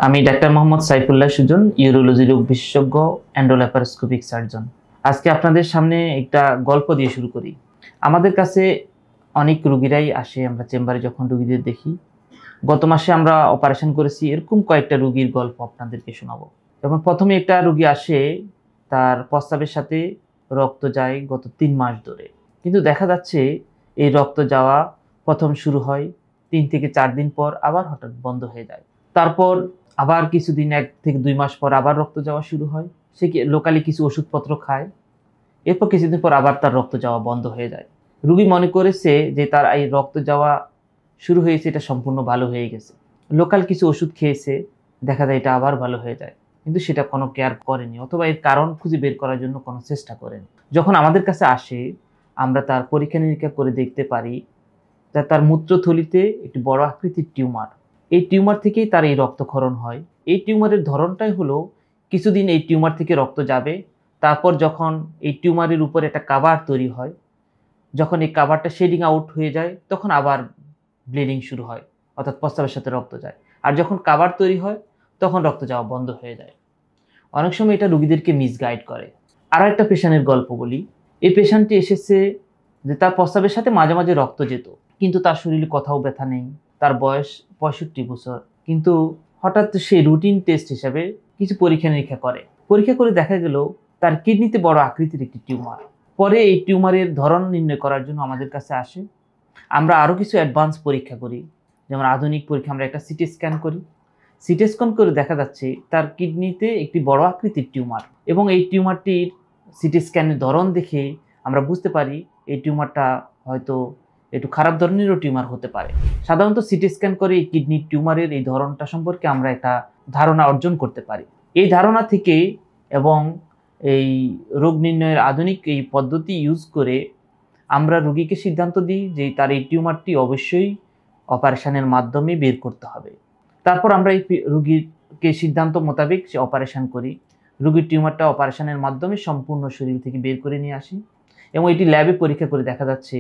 আমি doctor Mohammad Saifullah Sujan, urology রোগ বিশেষজ্ঞ, এন্ডোল্যাপারোস্কোপিক সার্জন। আজকে আপনাদের সামনে একটা গল্প দিয়ে শুরু করি। আমাদের কাছে অনেক রোগীরাই আসে, আমরা চেম্বারে যখন রোগীদের দেখি। গত মাসে আমরা অপারেশন করেছি, এরকম কয়েকটা রোগীর গল্প আপনাদেরকে শোনাবো। যেমন প্রথমে একটা রোগী আসে, তার প্রস্রাবের সাথে রক্ত যায় গত 3 মাস ধরে, কিন্তু দেখা যাচ্ছে এই রক্ত যাওয়া প্রথম শুরু হয় 3 থেকে 4 দিন পর, আবার হঠাৎ বন্ধ হয়ে যায়। তারপর আবার কিছুদিন 1 থেকে 2 মাস পর আবার রক্ত যাওয়া শুরু হয়। সে লোকালি কিছু ওষুধপত্র খায়, এরপর কিছুদিন পর আবার তার রক্ত যাওয়া বন্ধ হয়ে যায়। রোগী মনে করেছে যে তার এই রক্ত যাওয়া শুরু হয়েছে, এটা সম্পূর্ণ ভালো হয়ে গেছে। লোকাল কিছু ওষুধ খেয়েছে, দেখা যায় এটা আবার ভালো হয়ে যায়, কিন্তু সেটা কোনো কেয়ার করেনি, অথবা এর কারণ খুঁজে বের করার জন্য কোনো চেষ্টা করেনি। যখন আমাদের কাছে আসে, আমরা তার পরীক্ষা নিরীক্ষা করে দেখতে পারি যে তার মূত্রথলিতে একটি বড় আকৃতির টিউমার। এই টিউমার থেকেই তার এই রক্তক্ষরণ হয়। এই টিউমারের ধরনটাই হলো, কিছুদিন এই টিউমার থেকে রক্ত যাবে, তারপর যখন এই টিউমারের উপরে একটা কাভার তৈরি হয়, যখন এই কাভারটা শেডিং আউট হয়ে যায়, তখন আবার ব্লিডিং শুরু হয়, অর্থাৎ প্রস্রাবের সাথে রক্ত যায়। আর যখন কাভার তৈরি হয়, তখন রক্ত যাওয়া বন্ধ হয়ে যায়। অনেক সময় এটা রোগীদেরকে মিসগাইড করে। আরও একটা পেশেন্টের গল্প বলি। এই পেশেন্টটি এসেছে যে তার প্রস্রাবের সাথে মাঝে মাঝে রক্ত যেত, কিন্তু তার শরীরে কোথাও ব্যথা নেই। তার বয়স 65 বছর, কিন্তু হঠাৎ সে রুটিন টেস্ট হিসাবে কিছু পরীক্ষা নিরীক্ষা করে। পরীক্ষা করে দেখা গেল তার কিডনিতে বড় আকৃতির একটি টিউমার। পরে এই টিউমারের ধরন নির্ণয় করার জন্য আমাদের কাছে আসে। আমরা আরও কিছু অ্যাডভান্স পরীক্ষা করি, যেমন আধুনিক পরীক্ষা। আমরা একটা সিটি স্ক্যান করি। সিটি স্ক্যান করে দেখা যাচ্ছে তার কিডনিতে একটি বড় আকৃতির টিউমার, এবং এই টিউমারটির সিটি স্ক্যানের ধরন দেখে আমরা বুঝতে পারি এই টিউমারটা হয়তো একটু খারাপ ধরনেরও টিউমার হতে পারে। সাধারণত সিটি স্ক্যান করে এই কিডনির টিউমারের এই ধরনটা সম্পর্কে আমরা একটা ধারণা অর্জন করতে পারি। এই ধারণা থেকে এবং এই রোগ নির্ণয়ের আধুনিক এই পদ্ধতি ইউজ করে আমরা রোগীকে সিদ্ধান্ত দিই যে তার এই টিউমারটি অবশ্যই অপারেশনের মাধ্যমে বের করতে হবে। তারপর আমরা এই রোগীকে সিদ্ধান্ত মোতাবেক সে অপারেশন করি। রোগীর টিউমারটা অপারেশনের মাধ্যমে সম্পূর্ণ শরীর থেকে বের করে নিয়ে আসি, এবং এটি ল্যাবে পরীক্ষা করে দেখা যাচ্ছে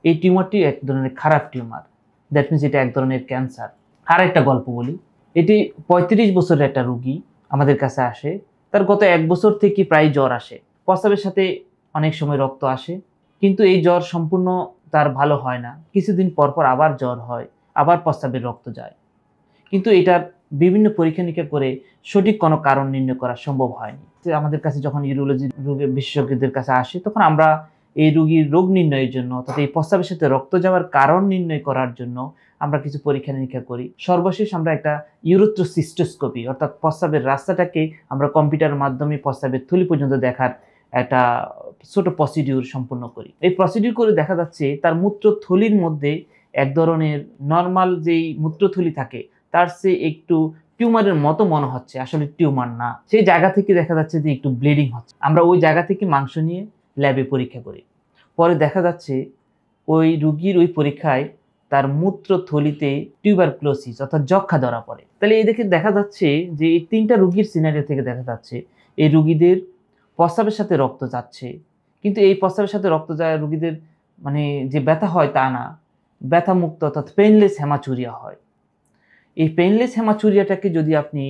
এই টিউমারটি এক ধরনের খারাপ টিউমার। দ্যাট মিনস এটা এক ধরনের ক্যান্সার। আর একটা গল্প বলি। এটি 35 বছরের একটা রোগী আমাদের কাছে আসে। তার গত 1 বছর থেকে প্রায় জ্বর আসে, প্রস্রাবের সাথে অনেক সময় রক্ত আসে, কিন্তু এই জ্বর সম্পূর্ণ তার ভালো হয় না। কিছুদিন পর পর আবার জ্বর হয়, আবার প্রস্রাবের রক্ত যায়, কিন্তু এটার বিভিন্ন পরীক্ষা নিরীক্ষা করে সঠিক কোনো কারণ নির্ণয় করা সম্ভব হয়নি। আমাদের কাছে যখন ইউরোলজি রোগের বিশেষজ্ঞদের কাছে আসে, তখন আমরা এই রোগীর রোগ নির্ণয়ের জন্য, অর্থাৎ এই প্রস্রাবের সাথে রক্ত যাওয়ার কারণ নির্ণয় করার জন্য আমরা কিছু পরীক্ষা নিরীক্ষা করি। সর্বশেষ আমরা একটা ইউরেথ্রোসিস্টোস্কোপি, অর্থাৎ প্রস্রাবের রাস্তাটাকে আমরা কম্পিউটারের মাধ্যমে প্রস্রাবের থলি পর্যন্ত দেখার একটা ছোট প্রসিডিউর সম্পন্ন করি। এই প্রসিডিউর করে দেখা যাচ্ছে তার মূত্রথলির মধ্যে এক ধরনের নর্মাল যেই মূত্রথলি থাকে, তার চেয়ে একটু টিউমারের মতো মনে হচ্ছে, আসলে টিউমার না। সেই জায়গা থেকে দেখা যাচ্ছে যে একটু ব্লিডিং হচ্ছে। আমরা ওই জায়গা থেকে মাংস নিয়ে ল্যাবে পরীক্ষা করি। পরে দেখা যাচ্ছে ওই রোগীর ওই পরীক্ষায় তার মূত্রথলিতে টিউবারকুলোসিস অর্থাৎ যক্ষ্মা ধরা পড়ে। তাহলে এই দেখে দেখা যাচ্ছে যে এই 3টা রোগীর সিনারিও থেকে দেখা যাচ্ছে এই রোগীদের প্রস্রাবের সাথে রক্ত যাচ্ছে, কিন্তু এই প্রস্রাবের সাথে রক্ত যায় রোগীদের মানে যে ব্যথা হয় তা না, ব্যথা মুক্ত অর্থাৎ পেইনলেস হেমাচুরিয়া হয়। এই পেইনলেস হেমাচুরিয়াটাকে যদি আপনি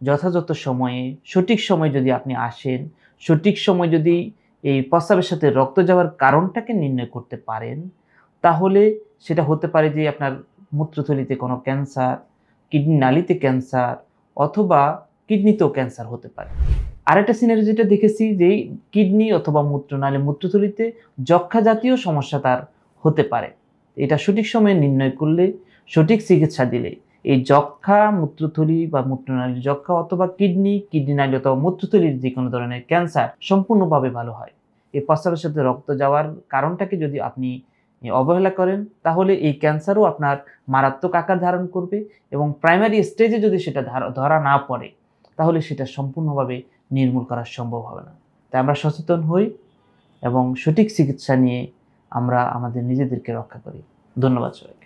যথাযথ সময়ে, সঠিক সময়ে যদি আপনি আসেন, সঠিক সময় যদি এই প্রস্রাবের সাথে রক্ত যাওয়ার কারণটাকে নির্ণয় করতে পারেন, তাহলে সেটা হতে পারে যে আপনার মূত্রথলিতে কোনো ক্যান্সার, কিডনি নালীতে ক্যান্সার, অথবা কিডনিতেও ক্যান্সার হতে পারে। আরেকটা সিনারি যেটা দেখেছি যে কিডনি অথবা মূত্রনালী, মূত্রথলিতে যক্ষ্মা জাতীয় সমস্যা তার হতে পারে। এটা সঠিক সময়ে নির্ণয় করলে, সঠিক চিকিৎসা দিলে এই যক্ষ্মা, মূত্রথলি বা মূত্রনালীর যক্ষ্মা, অথবা কিডনি নালী অথবা মূত্রথলির যে কোনো ধরনের ক্যান্সার সম্পূর্ণভাবে ভালো হয়। এই প্রস্রাবের সাথে রক্ত যাওয়ার কারণটাকে যদি আপনি অবহেলা করেন, তাহলে এই ক্যান্সারও আপনার মারাত্মক আকার ধারণ করবে, এবং প্রাইমারি স্টেজে যদি সেটা ধরা না পড়ে, তাহলে সেটা সম্পূর্ণভাবে নির্মূল করা সম্ভব হবে না। তাই আমরা সচেতন হই এবং সঠিক চিকিৎসা নিয়ে আমরা আমাদের নিজেদেরকে রক্ষা করি। ধন্যবাদ সবাই।